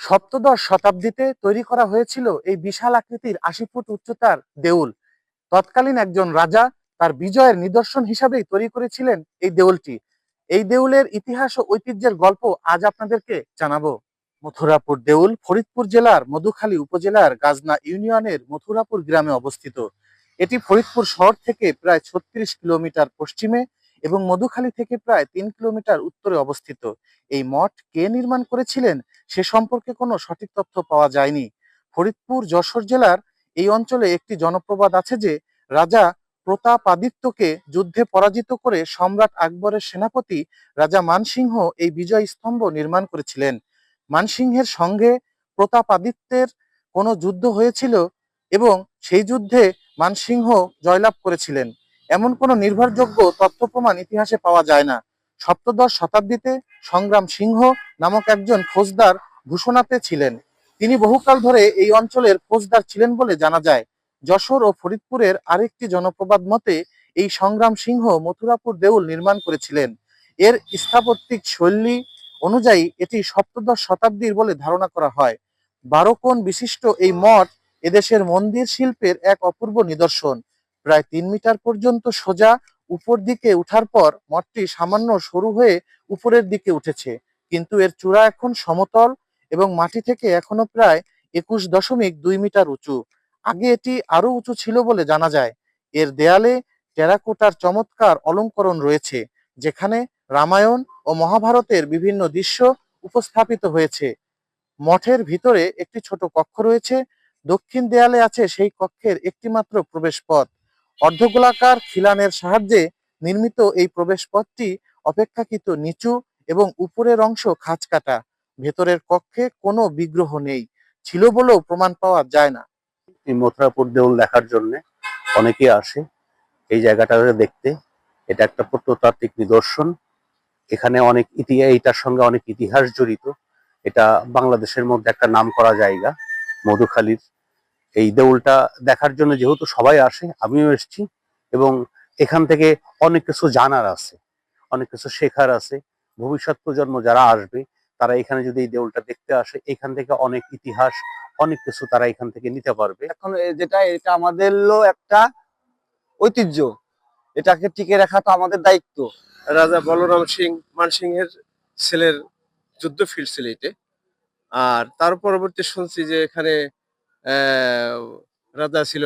সপ্তদশ শতাব্দীতে তৈরি করা হয়েছিল এই বিশাল আকৃতির ৮০ ফুট উচ্চতার দেউল। তৎকালীন একজন রাজা তার বিজয়ের নিদর্শন হিসাবেই তৈরি করেছিলেন এই দেউলটি। এই দেউলের ইতিহাস ও ঐতিহ্যের গল্প আজ আপনাদেরকে জানাবো। মথুরাপুর দেউল ফরিদপুর জেলার মধুখালী উপজেলার গাজনা ইউনিয়নের মথুরাপুর গ্রামে অবস্থিত। এটি ফরিদপুর শহর থেকে প্রায় ৩৬ কিলোমিটার পশ্চিমে এবং মধুখালী থেকে প্রায় ৩ কিলোমিটার উত্তরে অবস্থিত। এই মঠ কে নির্মাণ করেছিলেন সে সম্পর্কে কোনো সঠিক তথ্য পাওয়া যায়নি। ফরিদপুর যশোর জেলার এই অঞ্চলে একটি জনপ্রবাদ আছে যে রাজা প্রতাপাদিত্যকে যুদ্ধে পরাজিত করে সম্রাট আকবরের সেনাপতি রাজা মানসিংহ এই বিজয় স্তম্ভ নির্মাণ করেছিলেন। মানসিংহের সঙ্গে প্রতাপাদিত্যের কোনো যুদ্ধ হয়েছিল এবং সেই যুদ্ধে মানসিংহ জয়লাভ করেছিলেন, এমন কোনো নির্ভরযোগ্য তথ্য প্রমাণ ইতিহাসে পাওয়া যায় না। সপ্তদশ শতাব্দীতে সংগ্রাম সিংহ নামক একজন ফৌজদার ভূষণাতে ছিলেন। তিনি বহুকাল ধরে এই অঞ্চলের ফৌজদার ছিলেন বলে জানা যায়। যশোর ও ফরিদপুরের আরেকটি জনপ্রবাদ মতে এই সংগ্রাম সিংহ মথুরাপুর দেউল নির্মাণ করেছিলেন। এর স্থাপত্যিক শৈলী অনুযায়ী এটি সপ্তদশ শতাব্দীর বলে ধারণা করা হয়। ১২ কোণ বিশিষ্ট এই মঠ এদেশের মন্দির শিল্পের এক অপূর্ব নিদর্শন। প্রায় ৩ মিটার পর্যন্ত সোজা উপর দিকে উঠার পর মঠটি সামান্য সরু হয়ে উপরের দিকে উঠেছে, কিন্তু এর চূড়া এখন সমতল এবং মাটি থেকে এখনো প্রায় ২১.২ মিটার উঁচু। আগে এটি আরো উঁচু ছিল বলে জানা যায়। এর দেয়ালে টেরাকোটার চমৎকার অলঙ্করণ রয়েছে, যেখানে রামায়ণ ও মহাভারতের বিভিন্ন দৃশ্য উপস্থাপিত হয়েছে। মঠের ভিতরে একটি ছোট কক্ষ রয়েছে। দক্ষিণ দেয়ালে আছে সেই কক্ষের একটি মাত্র প্রবেশ পথ। অর্ধগোলাকার খিলানের সাহায্যে নির্মিত এই প্রবেশ পথটি অপেক্ষাকৃত নিচু এবং উপরের অংশ খাঁজ কাটা। ভেতরের কক্ষে কোনো বিগ্রহ নেই, ছিল বলেও প্রমাণ পাওয়া যায় না। এই মথুরাপুর দেউল দেখার জন্য অনেকেই আসে এই জায়গাটা দেখতে। এটা একটা প্রত্নতাত্ত্বিক নিদর্শন। এখানে অনেক এইটার সঙ্গে অনেক ইতিহাস জড়িত। এটা বাংলাদেশের মধ্যে একটা নামকরা জায়গা মধুখালীর। এই দেউলটা দেখার জন্য যেহেতু সবাই আসে, আমিও এসেছি, এবং এখান থেকে অনেক কিছু জানার আছে, অনেক কিছু শেখার আছে। ভবিষ্যৎ প্রজন্ম যারা আসবে তারা এখানে যদি এই দেউলটা দেখতে আসে, এখান থেকে অনেক ইতিহাস, অনেক কিছু তারা এখান থেকে নিতে পারবে। এখন এটা আমাদেরও একটা ঐতিহ্য, এটাকে টিকে রাখা তো আমাদের দায়িত্ব। রাজা বলরাম সিং মানসিংহের ছেলের যুদ্ধ ফিল্ড ছিল এতে। আর তার পরবর্তী শুনছি যে এখানে রাজা ছিল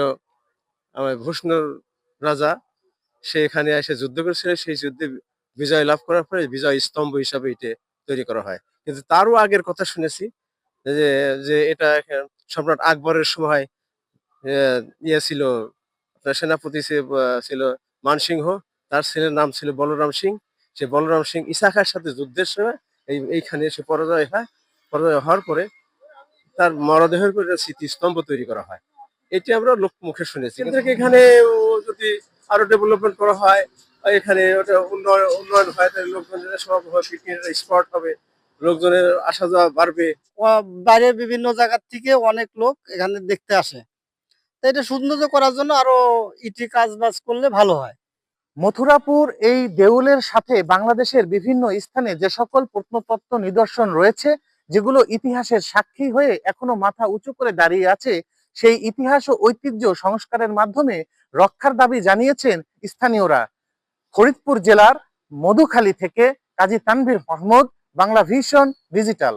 ভূষণর রাজা, সে এখানে এসে যুদ্ধ করেছিল। সেই যুদ্ধে বিজয় লাভ করার পরে বিজয় স্তম্ভ হিসাবে এটা তৈরি করা হয়। কিন্তু তারও আগের কথা শুনেছি যে যে এটা সম্রাট আকবরের সময় ইয়ে ছিল, সেনাপতি ছিল মানসিংহ, তার ছেলের নাম ছিল বলরাম সিং। সে বলরাম সিং ঈসা খাঁর সাথে যুদ্ধের সময় এইখানে এসে পরাজয় হয়। পরাজয় হওয়ার পরে তার মরদেহের উপরে স্মৃতিস্তম্ভ তৈরি করা হয়। এটি আমরা লোক মুখে শুনেছি। এখানে যদি আরো ডেভেলপমেন্ট করা হয়, এখানে ওটা উন্নয়ন হয়, তাহলে লোকজনের সব পিকনিকের স্পট হবে, লোকজনের আসা যাওয়া বাড়বে। বাইরের বিভিন্ন জায়গার থেকে অনেক লোক এখানে দেখতে আসে। তো এটা সৌন্দর্য করার জন্য আরো ইটি কাজ বাজ করলে ভালো হয়। মথুরাপুর এই দেউলের সাথে বাংলাদেশের বিভিন্ন স্থানে যে সকল প্রত্নতত্ত্ব নিদর্শন রয়েছে, যেগুলো ইতিহাসের সাক্ষী হয়ে এখনো মাথা উঁচু করে দাঁড়িয়ে আছে, সেই ইতিহাস ও ঐতিহ্য সংস্কারের মাধ্যমে রক্ষার দাবি জানিয়েছেন স্থানীয়রা। ফরিদপুর জেলার মধুখালী থেকে কাজী তানভীর মাহমুদ, বাংলা ভিশন ডিজিটাল।